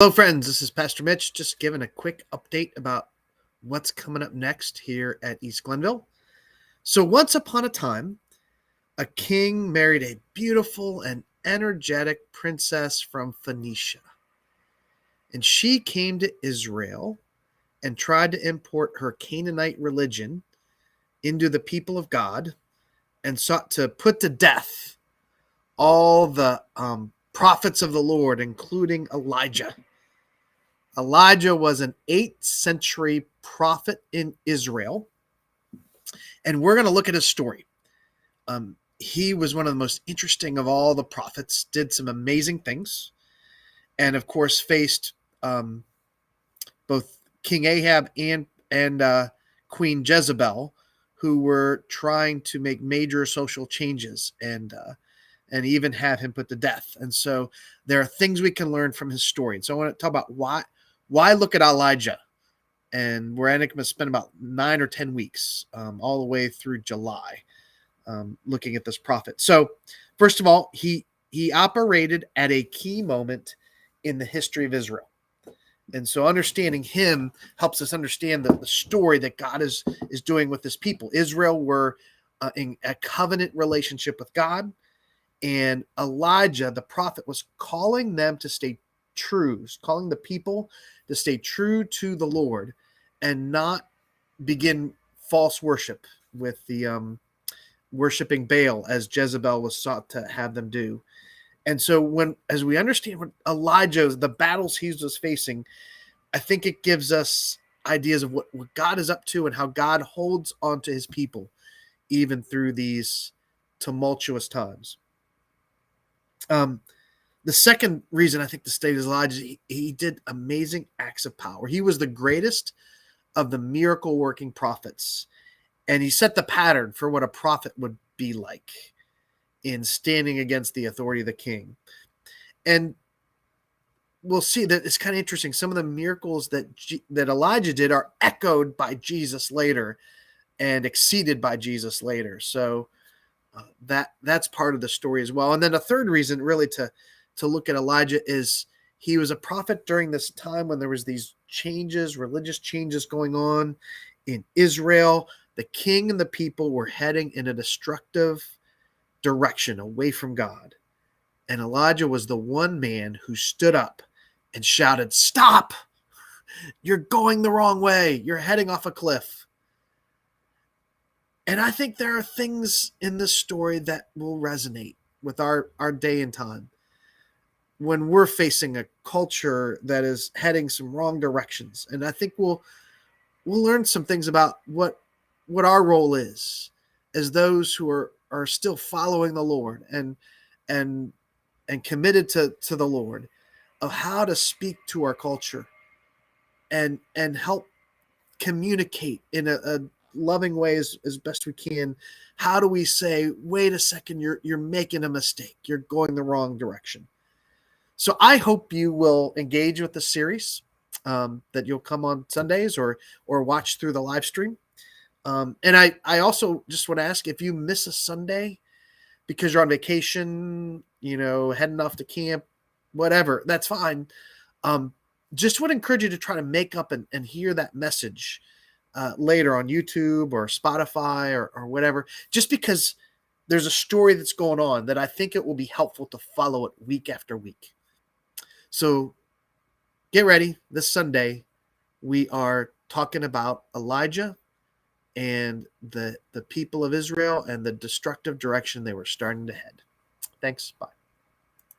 Hello, friends. This is Pastor Mitch, just giving a quick update about what's coming up next here at East Glenville. So, once upon a time, a king married a beautiful and energetic princess from Phoenicia. And she came to Israel and tried to import her Canaanite religion into the people of God and sought to put to death all the prophets of the Lord, including Elijah. Elijah was an 8th century prophet in Israel, and we're going to look at his story. He was one of the most interesting of all the prophets, did some amazing things, and of course faced both King Ahab and Queen Jezebel, who were trying to make major social changes and even have him put to death. And so there are things we can learn from his story. And so I want to talk about why look at Elijah. And we're going to spend about 9 or 10 weeks, all the way through July, looking at this prophet. So, first of all, he operated at a key moment in the history of Israel, and so understanding him helps us understand the story that God is doing with this people. Israel were in a covenant relationship with God, and Elijah, the prophet, was calling them to stay true, calling the people to stay true to the Lord and not begin false worship with the worshiping Baal as Jezebel was sought to have them do. And so as we understand what Elijah, the battles he was facing, I think it gives us ideas of what God is up to and how God holds on to his people even through these tumultuous times. The second reason I think the state is Elijah, he did amazing acts of power. He was the greatest of the miracle working prophets, and he set the pattern for what a prophet would be like in standing against the authority of the king. And we'll see that it's kind of interesting. Some of the miracles that Elijah did are echoed by Jesus later and exceeded by Jesus later. So that's part of the story as well. And then a third reason really to look at Elijah is he was a prophet during this time when there was these changes, religious changes going on in Israel. The king and the people were heading in a destructive direction away from God. And Elijah was the one man who stood up and shouted, "Stop! You're going the wrong way. You're heading off a cliff." And I think there are things in this story that will resonate with our day and time when we're facing a culture that is heading some wrong directions. And I think we'll learn some things about what our role is as those who are still following the Lord and committed to the Lord, of how to speak to our culture and help communicate in a loving way as best we can. How do we say, wait a second, you're making a mistake, you're going the wrong direction? So I hope you will engage with the series, that you'll come on Sundays or watch through the live stream. And I also just want to ask, if you miss a Sunday because you're on vacation, heading off to camp, whatever, that's fine. Just would encourage you to try to make up and hear that message later on YouTube or Spotify or whatever, just because there's a story that's going on that I think it will be helpful to follow it week after week. So get ready. This Sunday, we are talking about Elijah and the people of Israel and the destructive direction they were starting to head. Thanks. Bye.